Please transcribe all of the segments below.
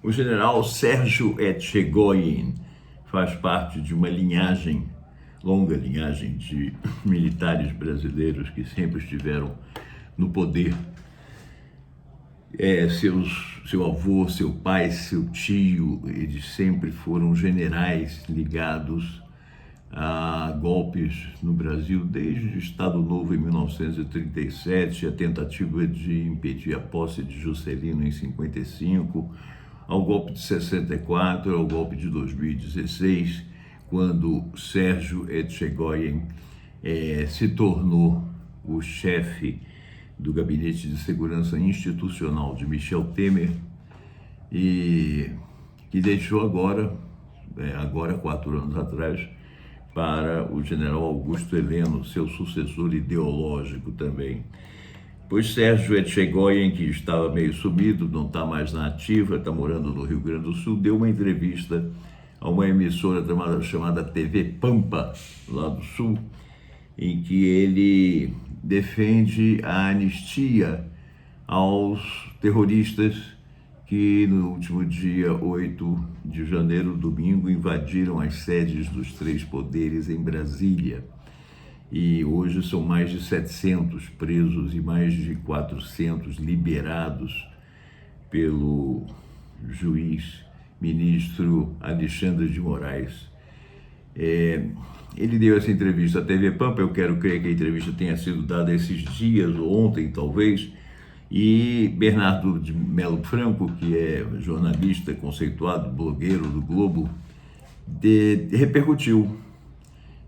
O general Sérgio Etchegoyen faz parte de uma longa linhagem de militares brasileiros que sempre estiveram no poder. Seu avô, seu pai, seu tio, eles sempre foram generais ligados a golpes no Brasil, desde o Estado Novo em 1937, a tentativa de impedir a posse de Juscelino em 55, ao golpe de 64, ao golpe de 2016, quando Sérgio Etchegoyen se tornou o chefe do Gabinete de Segurança Institucional de Michel Temer, e que deixou agora 4 anos atrás, para o general Augusto Heleno, seu sucessor ideológico também. Pois Sérgio Etchegoyen, que estava meio sumido, não está mais na ativa, está morando no Rio Grande do Sul, deu uma entrevista a uma emissora chamada TV Pampa, lá do Sul, em que ele defende a anistia aos terroristas que no último dia 8 de janeiro, domingo, invadiram as sedes dos 3 poderes em Brasília. E hoje são mais de 700 presos e mais de 400 liberados pelo juiz ministro Alexandre de Moraes. Ele deu essa entrevista à TV Pampa, eu quero crer que a entrevista tenha sido dada esses dias, ou ontem talvez, e Bernardo de Melo Franco, que é jornalista conceituado, blogueiro do Globo, repercutiu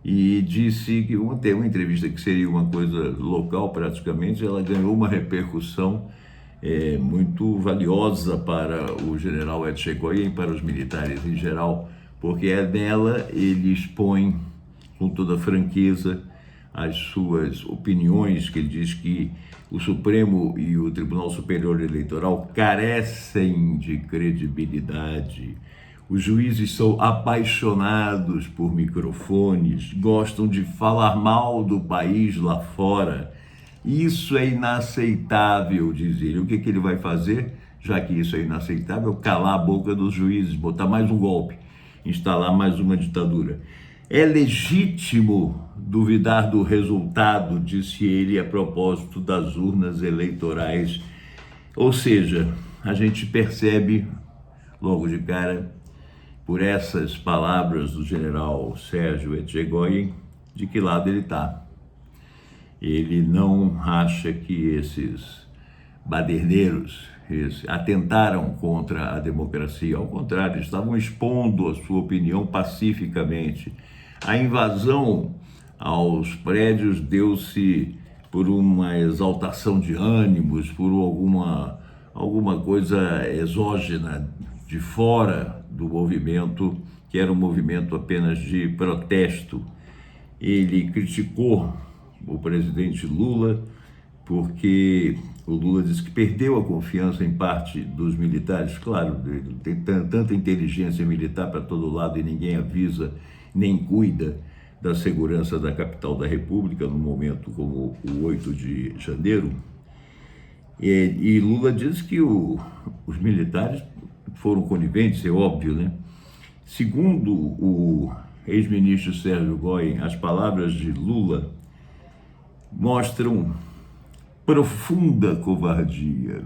e disse que uma entrevista que seria uma coisa local praticamente, ela ganhou uma repercussão muito valiosa para o general Etchegoyen e para os militares em geral, porque nela ele expõe com toda franqueza as suas opiniões, que ele diz que o Supremo e o Tribunal Superior Eleitoral carecem de credibilidade. Os juízes são apaixonados por microfones, gostam de falar mal do país lá fora. Isso é inaceitável, diz ele. O que ele vai fazer, já que isso é inaceitável? Calar a boca dos juízes, botar mais um golpe, instalar mais uma ditadura. É legítimo duvidar do resultado, disse ele a propósito das urnas eleitorais. Ou seja, a gente percebe logo de cara, por essas palavras do general Sérgio Etchegoyen, de que lado ele está. Ele não acha que esses baderneiros atentaram contra a democracia, ao contrário, estavam expondo a sua opinião pacificamente. A invasão aos prédios deu-se por uma exaltação de ânimos, por alguma coisa exógena de fora do movimento, que era um movimento apenas de protesto. Ele criticou o presidente Lula, porque o Lula disse que perdeu a confiança em parte dos militares. Claro, tem tanta inteligência militar para todo lado e ninguém avisa, nem cuida da segurança da capital da República num momento como o 8 de janeiro. E Lula diz que os militares foram coniventes, é óbvio, né? Segundo o ex-ministro Sérgio Goyen, as palavras de Lula mostram profunda covardia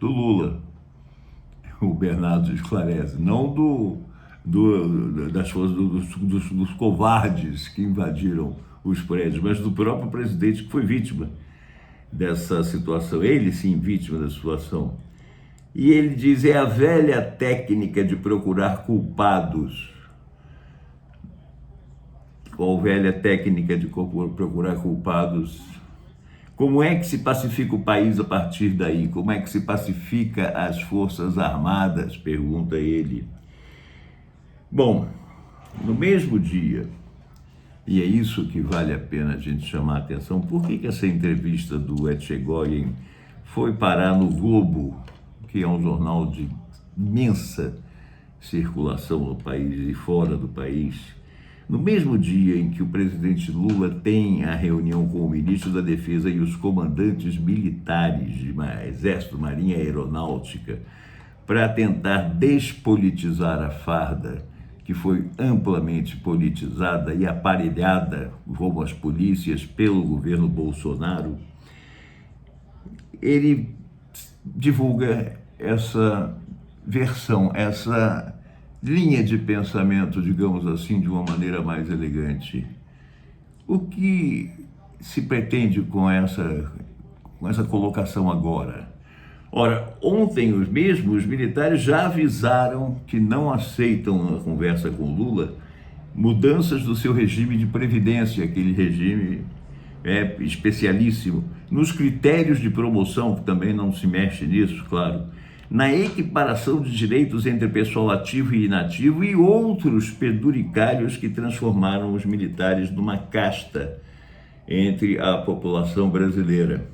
do Lula. O Bernardo esclarece, não das forças dos covardes que invadiram os prédios, mas do próprio presidente, que foi vítima dessa situação, ele sim vítima da situação. E ele diz, é a velha técnica de procurar culpados. Qual velha técnica de procurar culpados? Como é que se pacifica o país a partir daí? Como é que se pacifica as Forças Armadas? Pergunta ele. Bom, no mesmo dia, e é isso que vale a pena a gente chamar a atenção, por que essa entrevista do Etchegoyen foi parar no Globo, que é um jornal de imensa circulação no país e fora do país, no mesmo dia em que o presidente Lula tem a reunião com o ministro da Defesa e os comandantes militares de Exército, Marinha e Aeronáutica para tentar despolitizar a farda, que foi amplamente politizada e aparelhada, como as polícias, pelo governo Bolsonaro, ele divulga essa versão, essa linha de pensamento, digamos assim, de uma maneira mais elegante. O que se pretende com essa colocação agora? Ora, ontem os militares já avisaram que não aceitam, na conversa com Lula, mudanças do seu regime de previdência, aquele regime especialíssimo, nos critérios de promoção, que também não se mexe nisso, claro, na equiparação de direitos entre pessoal ativo e inativo e outros penduricalhos que transformaram os militares numa casta entre a população brasileira.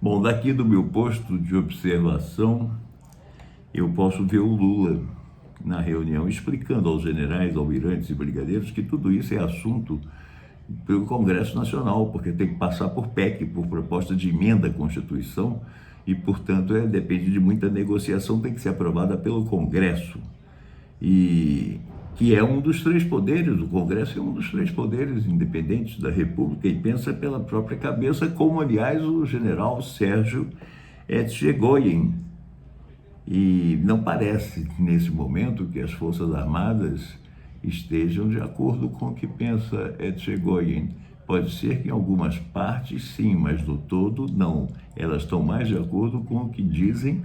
Bom, daqui do meu posto de observação, eu posso ver o Lula na reunião explicando aos generais, almirantes e brigadeiros que tudo isso é assunto pelo Congresso Nacional, porque tem que passar por PEC, por proposta de emenda à Constituição, e, portanto, depende de muita negociação, tem que ser aprovada pelo Congresso, e que é um dos três poderes, o Congresso é um dos três poderes independentes da República e pensa pela própria cabeça, como, aliás, o general Sérgio Etchegoyen. E não parece, nesse momento, que as Forças Armadas estejam de acordo com o que pensa Etchegoyen. Pode ser que em algumas partes sim, mas no todo não. Elas estão mais de acordo com o que dizem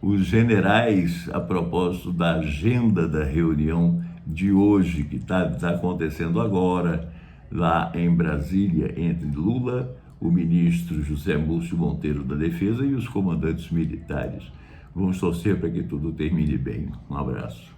os generais a propósito da agenda da reunião de hoje, que está acontecendo agora, lá em Brasília, entre Lula, o ministro José Múcio Monteiro da Defesa e os comandantes militares. Vamos torcer para que tudo termine bem. Um abraço.